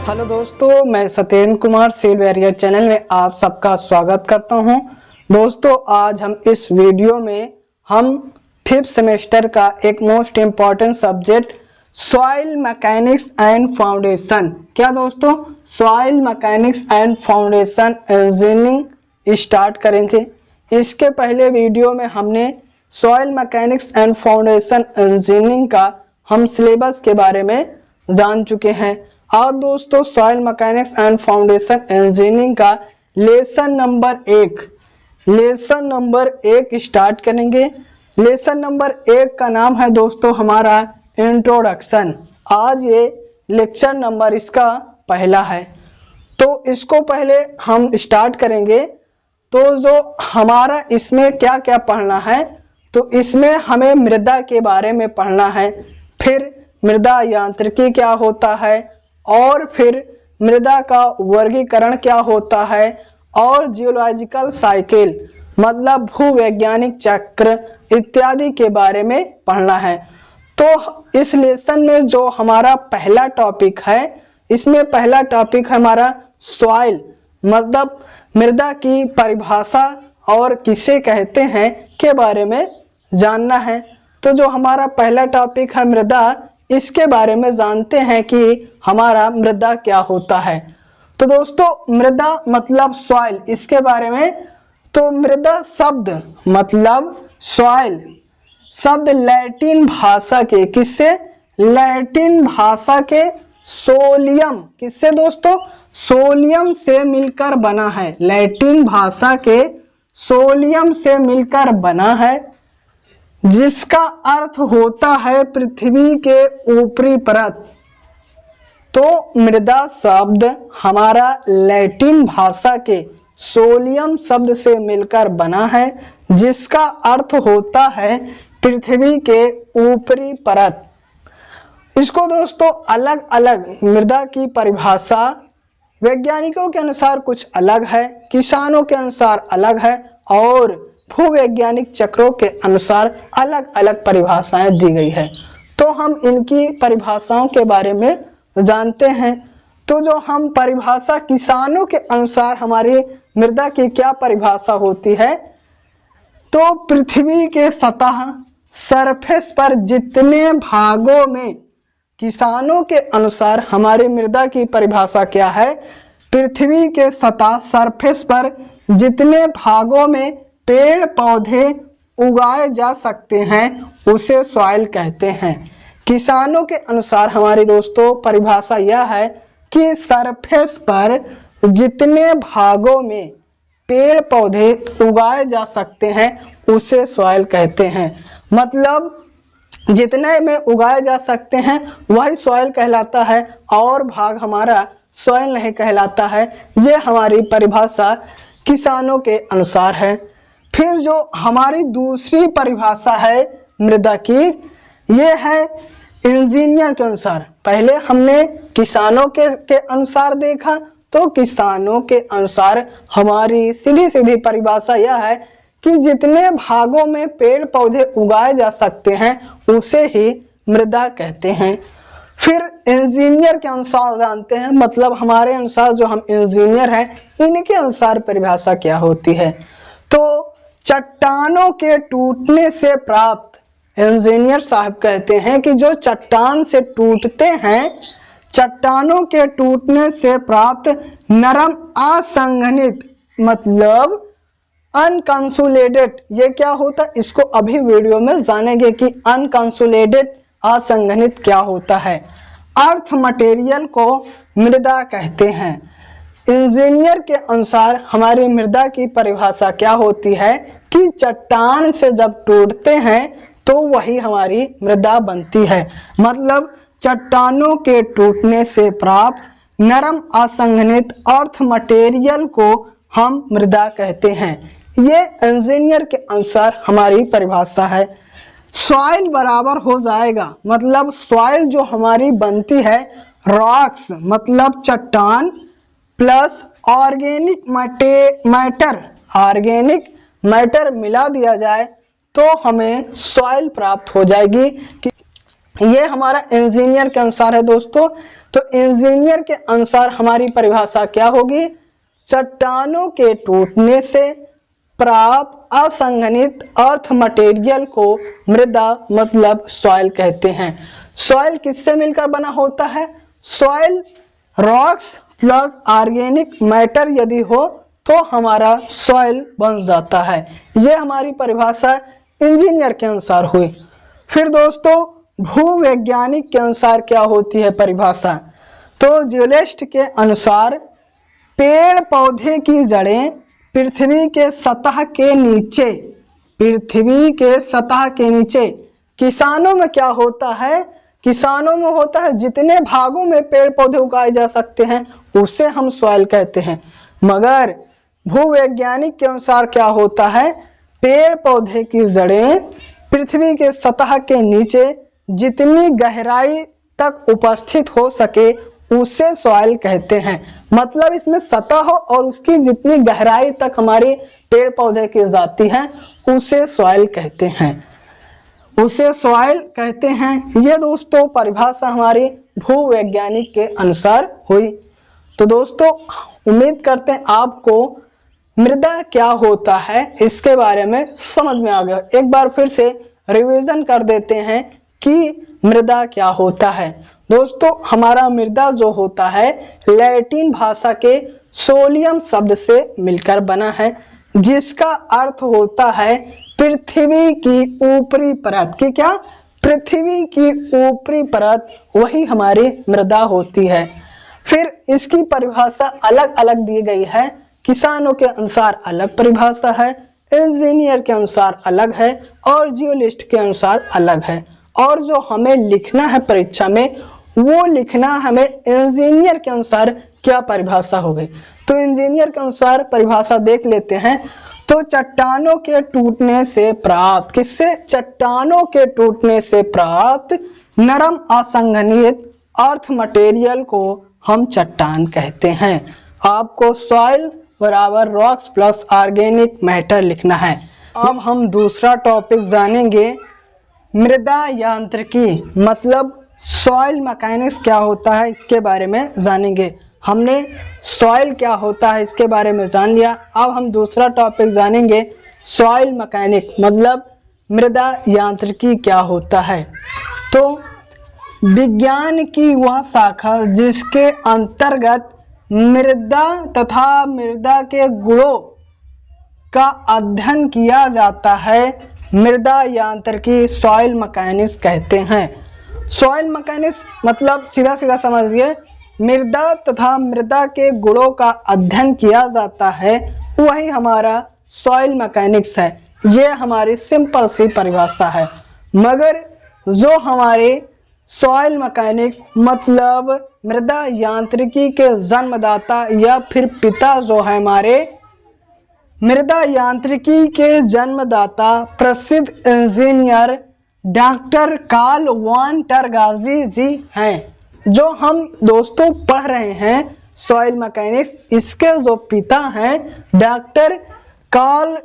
Hello दोस्तों, मैं Satyendra Kumar seed barrier channel में आप सबका स्वागत करता हूं। दोस्तों, आज हम इस वीडियो में हम 5th सेमेस्टर का एक most important subject soil mechanics and foundation, क्या दोस्तों, soil mechanics and foundation engineering start करेंगे। इसके पहले वीडियो में हमने soil mechanics and foundation engineering का हम सिलेबस के बारे में जान चुके हैं। और दोस्तों, soil mechanics and foundation engineering का लेसन नंबर एक स्टार्ट करेंगे। लेसन नंबर 1 का नाम है दोस्तों हमारा इंट्रोडक्शन। आज ये लेक्चर नंबर इसका पहला है, तो इसको पहले हम स्टार्ट करेंगे। तो जो हमारा इसमें क्या क्या पढ़ना है, तो इसमें हमें मृदा के बारे में पढ़ना है, फिर मृदा यांत्रिकी क्या होता है, और फिर मृदा का वर्गीकरण क्या होता है, और जियोलॉजिकल साइकिल मतलब भूवैज्ञानिक चक्र इत्यादि के बारे में पढ़ना है। तो इस लेसन में जो हमारा पहला टॉपिक है, इसमें पहला टॉपिक है हमारा सॉइल मतलब मृदा की परिभाषा और किसे कहते हैं के बारे में जानना है। तो जो हमारा पहला टॉपिक है मृदा, इसके बारे में जानते हैं कि हमारा मृदा क्या होता है। तो दोस्तों, मृदा मतलब सॉइल, इसके बारे में तो मृदा शब्द मतलब सॉइल शब्द लैटिन भाषा के किससे, लैटिन भाषा के सोलियम, किससे दोस्तों, सोलियम से मिलकर बना है। लैटिन भाषा के सोलियम से मिलकर बना है, जिसका अर्थ होता है पृथ्वी के ऊपरी परत। तो मृदा शब्द हमारा लैटिन भाषा के सोलियम शब्द से मिलकर बना है, जिसका अर्थ होता है पृथ्वी के ऊपरी परत। इसको दोस्तों अलग अलग मृदा की परिभाषा वैज्ञानिकों के अनुसार कुछ अलग है, किसानों के अनुसार अलग है, और भूवैज्ञानिक चक्रों के अनुसार अलग अलग परिभाषाएं दी गई है। तो हम इनकी परिभाषाओं के बारे में जानते हैं। तो जो हम परिभाषा किसानों के अनुसार हमारी मृदा की क्या परिभाषा होती है, तो पृथ्वी के सतह सरफेस पर जितने भागों में, किसानों के अनुसार हमारी मृदा की परिभाषा क्या है, पृथ्वी के सतह सरफेस पर जितने भागों में पेड़ पौधे उगाए जा सकते हैं उसे सॉइल कहते हैं। किसानों के अनुसार हमारी दोस्तों परिभाषा यह है कि सरफेस पर जितने भागों में पेड़ पौधे उगाए जा सकते हैं उसे सॉइल कहते हैं। मतलब जितने में उगाए जा सकते हैं वही सॉइल कहलाता है, और भाग हमारा सॉइल नहीं कहलाता है। ये हमारी परिभाषा किसानों के अनुसार है। फिर जो हमारी दूसरी परिभाषा है मृदा की, ये है इंजीनियर के अनुसार। पहले हमने किसानों के अनुसार देखा, तो किसानों के अनुसार हमारी सीधी सीधी परिभाषा यह है कि जितने भागों में पेड़ पौधे उगाए जा सकते हैं उसे ही मृदा कहते हैं। फिर इंजीनियर के अनुसार जानते हैं, मतलब हमारे अनुसार जो हम इंजीनियर हैं, इनके अनुसार परिभाषा क्या होती है। तो चट्टानों के टूटने से प्राप्त, इंजीनियर साहब कहते हैं कि जो चट्टान से टूटते हैं, चट्टानों के टूटने से प्राप्त नरम असंघनित मतलब अनकंसोलिडेटेड, ये क्या होता है, इसको अभी वीडियो में जानेंगे कि अनकंसोलिडेटेड असंघनित क्या होता है। अर्थ मटेरियल को मृदा कहते हैं। इंजीनियर के अनुसार हमारी मृदा की परिभाषा क्या होती है कि चट्टान से जब टूटते हैं तो वही हमारी मृदा बनती है। मतलब चट्टानों के टूटने से प्राप्त नरम असंघनित अर्थ मटेरियल को हम मृदा कहते हैं। ये इंजीनियर के अनुसार हमारी परिभाषा है। सॉइल बराबर हो जाएगा, मतलब सॉइल जो हमारी बनती है रॉक्स मतलब चट्टान प्लस ऑर्गेनिक मैटर मिला दिया जाए तो हमें सॉइल प्राप्त हो जाएगी। ये हमारा इंजीनियर के अनुसार है दोस्तों। तो इंजीनियर के अनुसार हमारी परिभाषा क्या होगी? चट्टानों के टूटने से प्राप्त असंघनित अर्थ मटेरियल को मृदा मतलब सॉइल कहते हैं। सॉइल किससे मिलकर बना होता है? Soil rocks plus organic matter यदि हो तो हमारा सॉइल बन जाता है। ये हमारी परिभाषा इंजीनियर के अनुसार हुई। फिर दोस्तों भूवैज्ञानिक के अनुसार क्या होती है परिभाषा? तो जियोलॉजिस्ट के अनुसार पेड़ पौधे की जड़ें पृथ्वी के सतह के नीचे, पृथ्वी के सतह के नीचे, किसानों में क्या होता है? किसानों में होता है जितने भागों में पेड़ पौधे उगाए जा सकते हैं उसे हम सॉइल कहते हैं। मगर भूवैज्ञानिक के अनुसार क्या होता है? पेड़ पौधे की जड़ें पृथ्वी के सतह के नीचे जितनी गहराई तक उपस्थित हो सके उसे सॉइल कहते हैं। मतलब इसमें सतह हो और उसकी जितनी गहराई तक हमारी पेड़ पौधे की जाती है उसे सॉइल कहते हैं, उसे सॉइल कहते हैं। ये दोस्तों परिभाषा हमारी भूवैज्ञानिक के अनुसार हुई। तो दोस्तों उम्मीद करते हैं आपको मृदा क्या होता है इसके बारे में समझ में आ गया। एक बार फिर से रिवीजन कर देते हैं कि मृदा क्या होता है। दोस्तों हमारा मृदा जो होता है लैटिन भाषा के सोलियम शब्द से मिलकर बना है, जिसका अर्थ होता है पृथ्वी की ऊपरी परत की, क्या? पृथ्वी की ऊपरी परत, वही हमारी मृदा होती है। फिर इसकी परिभाषा अलग अलग दी गई है। किसानों के अनुसार अलग परिभाषा है, इंजीनियर के अनुसार अलग है और जियोलॉजिस्ट के अनुसार अलग है। और जो हमें लिखना है परीक्षा में वो लिखना हमें इंजीनियर के अनुसार क्या परिभाषा हो गई। तो इंजीनियर के अनुसार परिभाषा देख लेते हैं। तो चट्टानों के टूटने से प्राप्त, किससे? चट्टानों के टूटने से प्राप्त नरम असंघनित अर्थ मटेरियल को हम चट्टान कहते हैं। आपको सॉइल बराबर रॉक्स प्लस ऑर्गेनिक मैटर लिखना है। अब हम दूसरा टॉपिक जानेंगे, मृदा यांत्रिकी मतलब सॉइल मैकेनिक्स क्या होता है इसके बारे में जानेंगे। हमने सॉइल क्या होता है इसके बारे में जान लिया। अब हम दूसरा टॉपिक जानेंगे, सॉइल मैकेनिक मतलब मृदा यांत्रिकी क्या होता है। तो विज्ञान की वह शाखा जिसके अंतर्गत मृदा तथा मृदा के गुणों का अध्ययन किया जाता है, मृदा यांत्रिकी सॉइल मैकेनिक्स कहते हैं। सॉइल मैकेनिक्स मतलब सीधा सीधा समझिए, मृदा तथा मृदा के गुणों का अध्ययन किया जाता है, वही हमारा सॉइल मैकेनिक्स है। ये हमारी सिंपल सी परिभाषा है। मगर जो हमारे सॉइल मैकेनिक्स मतलब मृदा यांत्रिकी के जन्मदाता या फिर पिता जो है हमारे मृदा यांत्रिकी के जन्मदाता प्रसिद्ध इंजीनियर डॉक्टर कार्ल वॉन टरगाजी जी हैं। जो हम दोस्तों पढ़ रहे हैं सॉइल मैकेनिक्स, इसके जो पिता हैं डॉक्टर कार्ल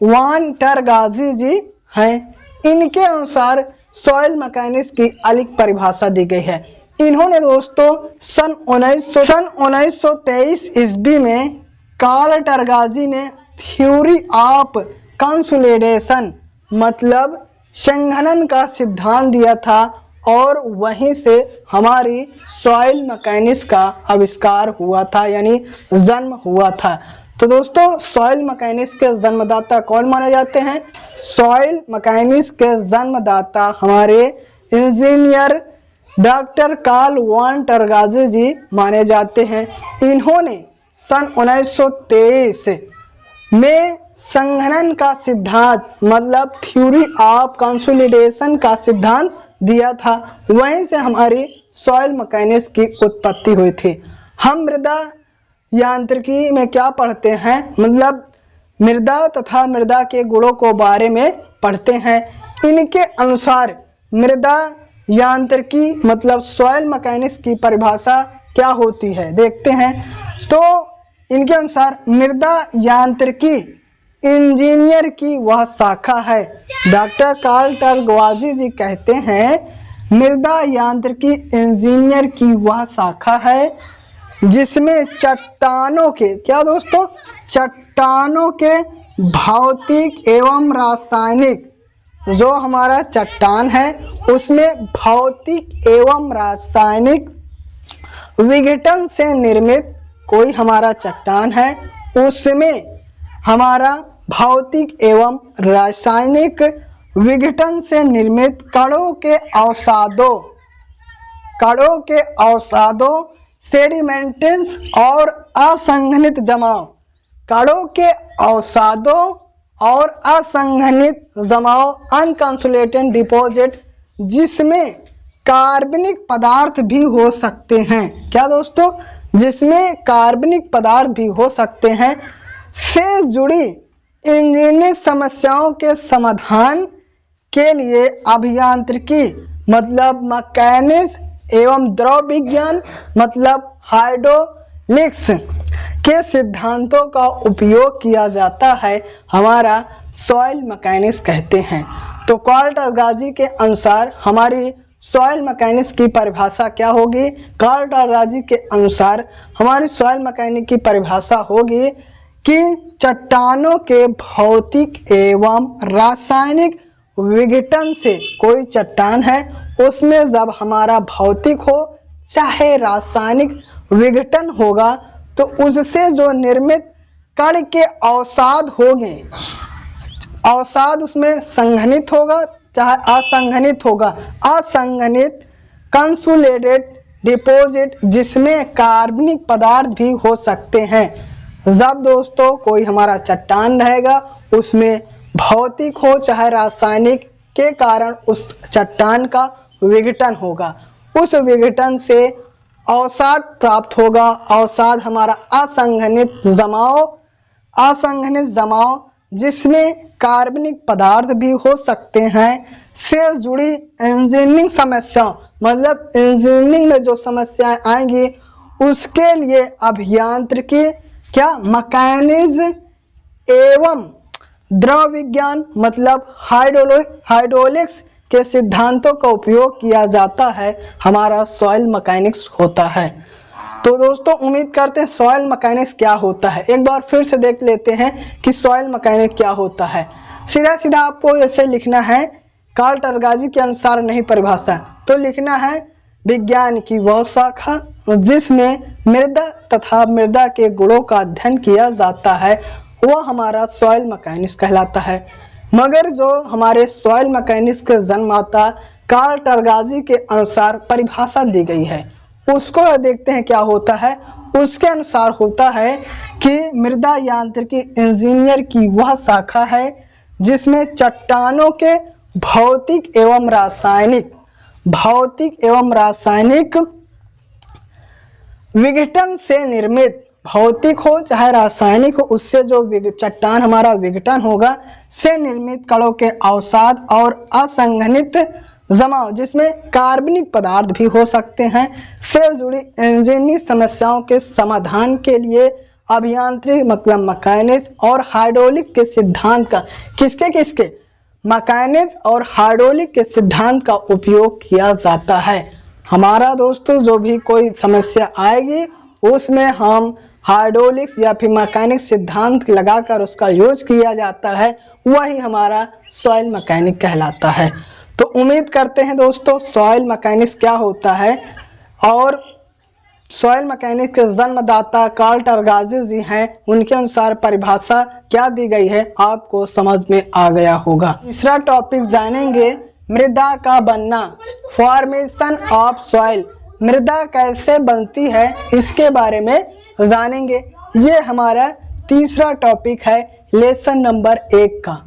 वॉन टरगाजी जी हैं। इनके अनुसार सॉइल मैकेनिक्स की अलग परिभाषा दी गई है। इन्होंने दोस्तों सन 1923 ईस्वी में कार्ल टरगाजी ने थ्योरी ऑफ कंसोलिडेशन मतलब संघनन का सिद्धांत दिया था और वहीं से हमारी सॉइल मैकेनिक्स का आविष्कार हुआ था, यानी जन्म हुआ था। तो दोस्तों सॉइल मैकेनिक्स के जन्मदाता कौन माने जाते हैं? सॉइल मैकेनिक्स के जन्मदाता हमारे इंजीनियर डॉक्टर कार्ल वॉन टरगाजी जी माने जाते हैं। इन्होंने सन 1923 में संघनन का सिद्धांत मतलब थ्योरी ऑफ कंसोलिडेशन का सिद्धांत दिया था, वहीं से हमारी सॉइल मैकेनिक्स की उत्पत्ति हुई थी। हम मृदा यांत्रिकी में क्या पढ़ते हैं? मतलब मृदा तथा मृदा के गुणों को बारे में पढ़ते हैं। इनके अनुसार मृदा यांत्रिकी मतलब सॉइल मैकेनिक्स की परिभाषा क्या होती है देखते हैं। तो इनके अनुसार मृदा यांत्रिकी इंजीनियर की वह शाखा है। डॉक्टर कार्ल टरगाजी जी कहते हैं मृदा यांत्रिकी इंजीनियर की वह शाखा है जिसमें चट्टानों के, क्या दोस्तों, चट्टानों के भौतिक एवं रासायनिक, जो हमारा चट्टान है उसमें भौतिक एवं रासायनिक विघटन से निर्मित कोई हमारा चट्टान है, उसमें हमारा भौतिक एवं रासायनिक विघटन से निर्मित कणों के अवसादों सेडिमेंट्स और असंघनित जमाव, कणों के अवसादों और असंघनित जमाव अनकंसोलेटेड डिपॉजिट, जिसमें कार्बनिक पदार्थ भी हो सकते हैं, क्या दोस्तों, जिसमें कार्बनिक पदार्थ भी हो सकते हैं, से जुड़ी इंजीनियरिंग समस्याओं के समाधान के लिए अभियांत्रिकी मतलब मैकेनिक्स एवं द्रव विज्ञान मतलब हाइड्रोलिक्स के सिद्धांतों का उपयोग किया जाता है, हमारा सॉइल मैकेनिक्स कहते हैं। तो कार्ल टरगाजी के अनुसार हमारी सॉइल मैकेनिक्स की परिभाषा क्या होगी? कार्ल टरगाजी के अनुसार हमारी सॉइल मैकेनिक्स की परिभाषा होगी कि चट्टानों के भौतिक एवं रासायनिक विघटन से, कोई चट्टान है उसमें जब हमारा भौतिक हो चाहे रासायनिक विघटन होगा तो उससे जो निर्मित कण के अवसाद होंगे, अवसाद उसमें संघनित होगा चाहे असंघनित होगा, असंघनित कंसोलिडेटेड डिपॉजिट जिसमें कार्बनिक पदार्थ भी हो सकते हैं। जब दोस्तों कोई हमारा चट्टान रहेगा उसमें भौतिक हो चाहे रासायनिक के कारण उस चट्टान का विघटन होगा, उस विघटन से अवसाद प्राप्त होगा, अवसाद हमारा असंघनित जमाव जिसमें कार्बनिक पदार्थ भी हो सकते हैं, से जुड़ी इंजीनियरिंग समस्या मतलब इंजीनियरिंग में जो समस्याएं आएंगी उसके लिए अभियांत्रिकी क्या मैकेनिज्म एवं द्रव विज्ञान मतलब हाइड्रोलिक्स के सिद्धांतों का उपयोग किया जाता है, हमारा सॉइल मैकेनिक्स होता है। तो दोस्तों उम्मीद करते हैं सॉइल मैकेनिक्स क्या होता है, एक बार फिर से देख लेते हैं कि सॉइल मैकेनिक्स क्या होता है। सीधा सीधा आपको ऐसे लिखना है, कार्ल टरगाजी के अनुसार नहीं परिभाषा, तो लिखना है विज्ञान की वह शाखा जिसमें मृदा तथा मृदा के गुणों का अध्ययन किया जाता है, वह हमारा सॉइल मैकेनिक्स कहलाता है। मगर जो हमारे सॉइल मैकेनिक्स के जन्मदाता कार्ल टरगाजी के अनुसार परिभाषा दी गई है, उसको देखते हैं क्या होता है। उसके अनुसार होता है कि मृदा यांत्रिकी इंजीनियर की वह शाखा है जिसमें चट्टानों के भौतिक एवं रासायनिक विघटन से निर्मित, भौतिक हो चाहे रासायनिक हो, उससे जो चट्टान हमारा विघटन होगा से निर्मित कणों के अवसाद और असंघनित जमाव जिसमें कार्बनिक पदार्थ भी हो सकते हैं, से जुड़ी इंजीनियरिंग समस्याओं के समाधान के लिए अभियांत्रिक मतलब मैकेनिक्स और हाइड्रोलिक के सिद्धांत का किसके मैकेनिक्स और हाइड्रोलिक के सिद्धांत का उपयोग किया जाता है। हमारा दोस्तों जो भी कोई समस्या आएगी उसमें हम हाइड्रोलिक्स या फिर मैकेनिक्स सिद्धांत लगाकर उसका यूज किया जाता है, वही हमारा सॉइल मैकेनिक कहलाता है। तो उम्मीद करते हैं दोस्तों सॉइल मैकेनिक्स क्या होता है और सॉइल मैकेनिक्स के जन्मदाता कार्ल टरगाजी जी हैं, उनके अनुसार परिभाषा क्या दी गई है आपको समझ में आ गया होगा। तीसरा टॉपिक जानेंगे मृदा का बनना, फॉर्मेशन ऑफ सॉइल, मृदा कैसे बनती है इसके बारे में जानेंगे। ये हमारा तीसरा टॉपिक है लेसन नंबर 1 का।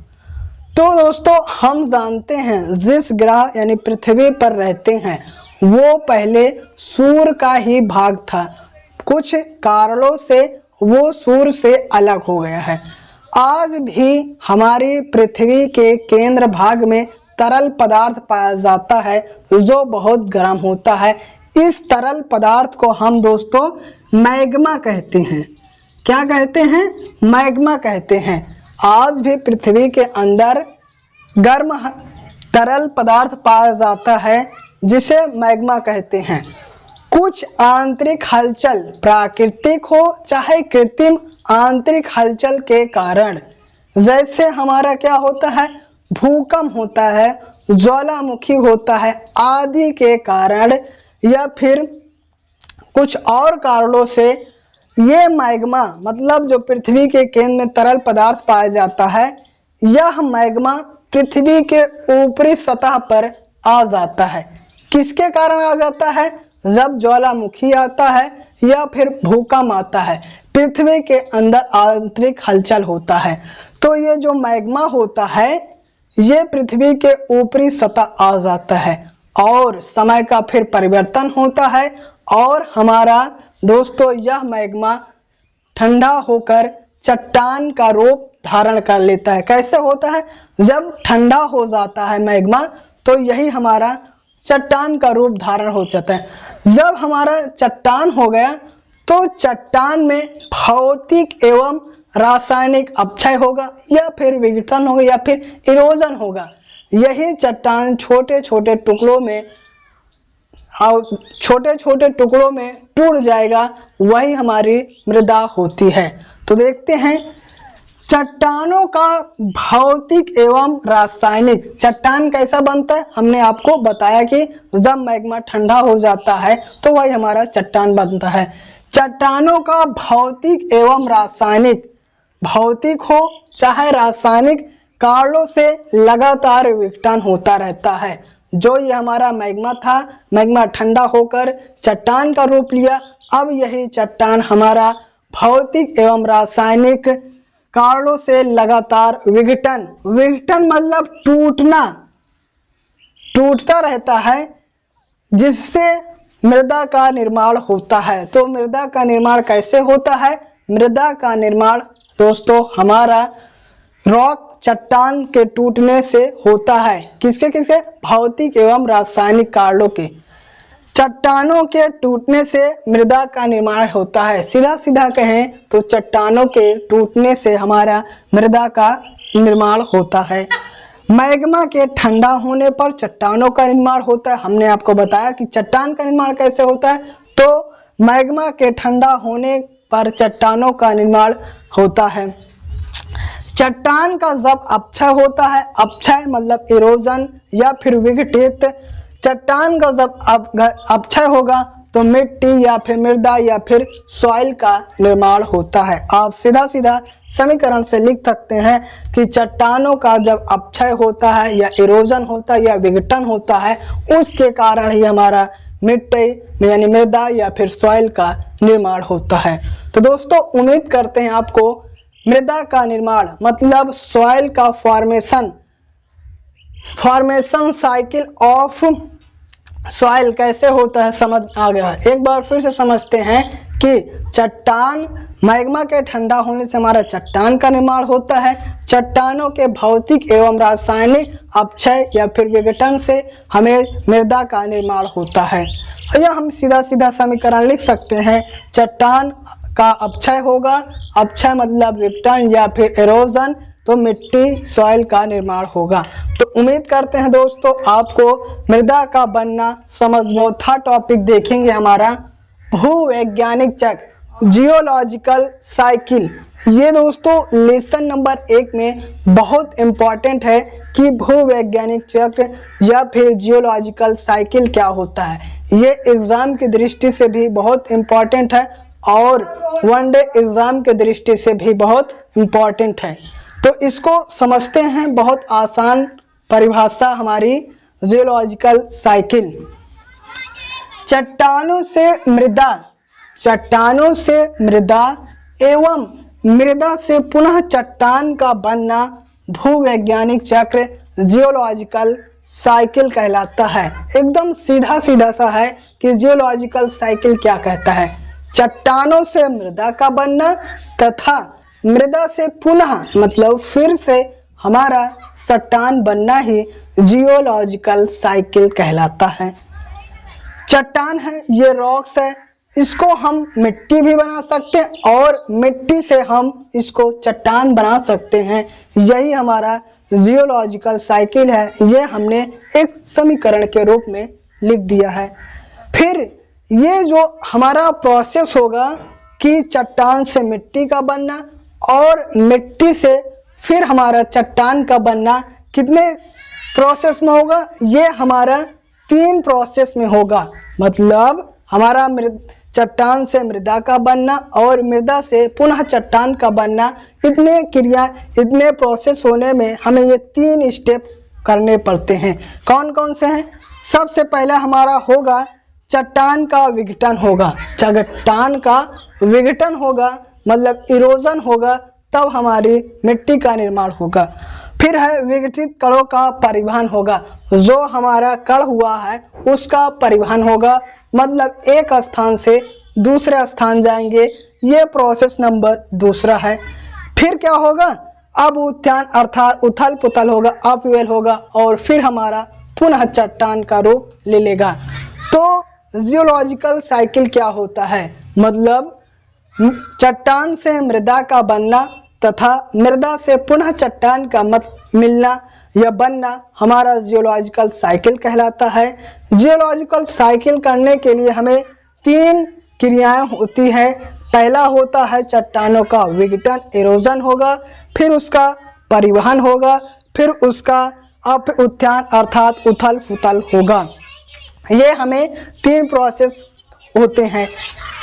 तो दोस्तों हम जानते हैं जिस ग्रह यानी पृथ्वी पर रहते हैं वो पहले सूर्य का ही भाग था, कुछ कारणों से वो सूर्य से अलग हो गया है। आज भी हमारी पृथ्वी के केंद्र भाग में तरल पदार्थ पाया जाता है जो बहुत गर्म होता है। इस तरल पदार्थ को हम दोस्तों मैग्मा कहते हैं। क्या कहते हैं? मैग्मा कहते हैं। आज भी पृथ्वी के अंदर गर्म तरल पदार्थ पाया जाता है, जिसे मैग्मा कहते हैं। कुछ आंतरिक हलचल प्राकृतिक हो चाहे कृत्रिम आंतरिक हलचल के कारण, जैसे हमारा क्या होता है, भूकंप होता है, ज्वालामुखी होता है आदि के कारण, या फिर कुछ और कारणों से ये मैग्मा मतलब जो पृथ्वी के केंद्र में तरल पदार्थ पाया जाता है, यह मैग्मा पृथ्वी के ऊपरी सतह पर आ जाता है। किसके कारण आ जाता है? जब ज्वालामुखी आता है या फिर भूकंप आता है, पृथ्वी के अंदर आंतरिक हलचल होता है, तो ये जो मैग्मा होता है ये पृथ्वी के ऊपरी सतह आ जाता है और समय का फिर परिवर्तन होता है और हमारा दोस्तों यह मैग्मा ठंडा होकर चट्टान का रूप धारण कर लेता है। कैसे होता है? जब ठंडा हो जाता है मैग्मा तो यही हमारा चट्टान का रूप धारण हो जाता है। जब हमारा चट्टान हो गया तो चट्टान में भौतिक एवं रासायनिक अपक्षय होगा या फिर विघटन होगा या फिर इरोजन होगा। यही चट्टान छोटे छोटे टुकड़ों में टूट जाएगा, वही हमारी मृदा होती है। तो देखते हैं चट्टानों का भौतिक एवं रासायनिक। चट्टान कैसा बनता है? हमने आपको बताया कि जब मैग्मा ठंडा हो जाता है तो वही हमारा चट्टान बनता है। चट्टानों का भौतिक एवं रासायनिक, भौतिक हो चाहे रासायनिक कारणों से लगातार विघटन होता रहता है। जो ये हमारा मैग्मा था, मैग्मा ठंडा होकर चट्टान का रूप लिया, अब यही चट्टान हमारा भौतिक एवं रासायनिक कारणों से लगातार विघटन मतलब टूटता रहता है, जिससे मृदा का निर्माण होता है। तो मृदा का निर्माण कैसे होता है? मृदा का निर्माण दोस्तों हमारा रॉक चट्टान के टूटने से होता है। किसके? भौतिक एवं रासायनिक कारणों के। चट्टानों के टूटने से मृदा का निर्माण होता है। सीधा सीधा कहें तो चट्टानों के टूटने से हमारा मृदा का निर्माण होता है। मैग्मा के ठंडा होने पर चट्टानों का निर्माण होता है। हमने आपको बताया कि चट्टान का निर्माण कैसे होता है, तो मैग्मा के ठंडा होने पर चट्टानों का निर्माण होता है। चट्टान का जब अपक्षय होता है, अपक्षय मतलब इरोजन या फिर विघटित, चट्टान का जब अपक्षय होगा तो मिट्टी या फिर मृदा या फिर सॉइल का निर्माण होता है। आप सीधा सीधा समीकरण से लिख सकते हैं कि चट्टानों का जब अपक्षय होता है या इरोजन होता है या विघटन होता है, उसके कारण ही हमारा मिट्टी यानी मृदा या फिर सॉइल का निर्माण होता है। तो दोस्तों उम्मीद करते हैं आपको मृदा का निर्माण मतलब सॉइल का फॉर्मेशन साइकिल ऑफ सॉइल कैसे होता है समझ आ गया। एक बार फिर से समझते हैं कि चट्टान मैग्मा के ठंडा होने से हमारा चट्टान का निर्माण होता है। चट्टानों के भौतिक एवं रासायनिक अपक्षय या फिर विघटन से हमें मृदा का निर्माण होता है। या हम सीधा सीधा समीकरण लिख सकते हैं, चट्टान का अपक्षय होगा, अपक्षय मतलब विघटन या फिर एरोजन, तो मिट्टी सॉइल का निर्माण होगा। तो उम्मीद करते हैं दोस्तों आपको मृदा का बनना समझ में। चौथा टॉपिक देखेंगे हमारा भूवैज्ञानिक चक्र, जियोलॉजिकल साइकिल। ये दोस्तों लेसन नंबर 1 में बहुत इंपॉर्टेंट है कि भूवैज्ञानिक चक्र या फिर जियोलॉजिकल साइकिल क्या होता है। ये एग्जाम की दृष्टि से भी बहुत इंपॉर्टेंट है और वनडे एग्जाम के दृष्टि से भी बहुत इंपॉर्टेंट है। तो इसको समझते हैं, बहुत आसान परिभाषा हमारी जियोलॉजिकल साइकिल। चट्टानों से मृदा एवं मृदा से पुनः चट्टान का बनना भूवैज्ञानिक चक्र जियोलॉजिकल साइकिल कहलाता है। एकदम सीधा सीधा सा है कि जियोलॉजिकल साइकिल क्या कहता है। चट्टानों से मृदा का बनना तथा मृदा से पुनः मतलब फिर से हमारा चट्टान बनना ही जियोलॉजिकल साइकिल कहलाता है। चट्टान है, ये रॉक्स है, इसको हम मिट्टी भी बना सकते हैं और मिट्टी से हम इसको चट्टान बना सकते हैं। यही हमारा जियोलॉजिकल साइकिल है। ये हमने एक समीकरण के रूप में लिख दिया है। फिर ये जो हमारा प्रोसेस होगा कि चट्टान से मिट्टी का बनना और मिट्टी से फिर हमारा चट्टान का बनना कितने प्रोसेस में होगा? ये हमारा 3 प्रोसेस में होगा। मतलब हमारा चट्टान से मृदा का बनना और मृदा से पुनः चट्टान का बनना, इतने प्रोसेस होने में हमें ये 3 स्टेप करने पड़ते हैं। कौन कौन से हैं? सबसे पहले हमारा होगा चट्टान का विघटन होगा। चट्टान का विघटन होगा मतलब इरोजन होगा, तब हमारी मिट्टी का निर्माण होगा। फिर है विघटित कणों का परिवहन होगा। जो हमारा कण हुआ है उसका परिवहन होगा, मतलब एक स्थान से दूसरे स्थान जाएंगे। ये प्रोसेस नंबर 2 है। फिर क्या होगा? अब उत्थान अर्थात उथल पुथल होगा, अपवेल होगा और फिर हमारा पुनः चट्टान का रूप ले लेगा। तो जियोलॉजिकल साइकिल क्या होता है? मतलब चट्टान से मृदा का बनना तथा मृदा से पुनः चट्टान का मिलना या बनना हमारा जियोलॉजिकल साइकिल कहलाता है। जियोलॉजिकल साइकिल करने के लिए हमें 3 क्रियाएं होती है। पहला होता है चट्टानों का विघटन, इरोजन होगा, फिर उसका परिवहन होगा, फिर उसका उत्थान अर्थात उथल पुथल होगा। ये हमें 3 प्रोसेस होते हैं।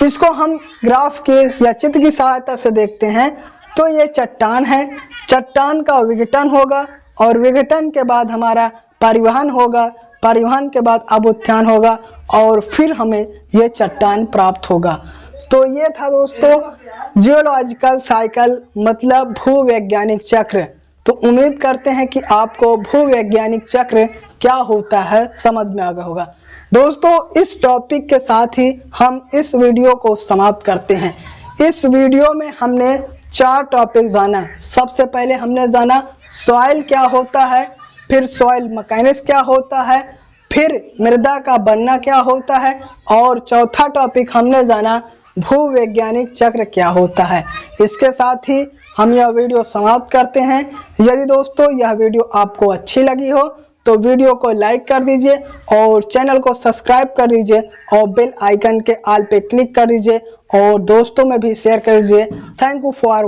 इसको हम ग्राफ के या चित्र की सहायता से देखते हैं। तो ये चट्टान है, चट्टान का विघटन होगा और विघटन के बाद हमारा परिवहन होगा, परिवहन के बाद अभ्युत्थान होगा और फिर हमें ये चट्टान प्राप्त होगा। तो ये था दोस्तों जियोलॉजिकल साइकिल मतलब भूवैज्ञानिक चक्र। तो उम्मीद करते हैं कि आपको भूवैज्ञानिक चक्र क्या होता है समझ में आ गया होगा। दोस्तों इस टॉपिक के साथ ही हम इस वीडियो को समाप्त करते हैं। इस वीडियो में हमने 4 टॉपिक जाना। सबसे पहले हमने जाना सॉइल क्या होता है, फिर सॉइल मैकेनिक्स क्या होता है, फिर मृदा का बनना क्या होता है और चौथा टॉपिक हमने जाना भूवैज्ञानिक चक्र क्या होता है। इसके साथ ही हम यह वीडियो समाप्त करते हैं। यदि दोस्तों यह वीडियो आपको अच्छी लगी हो तो वीडियो को लाइक कर दीजिए और चैनल को सब्सक्राइब कर दीजिए और बेल आइकन के ऑल पे क्लिक कर दीजिए और दोस्तों में भी शेयर कर दीजिए। Thank you for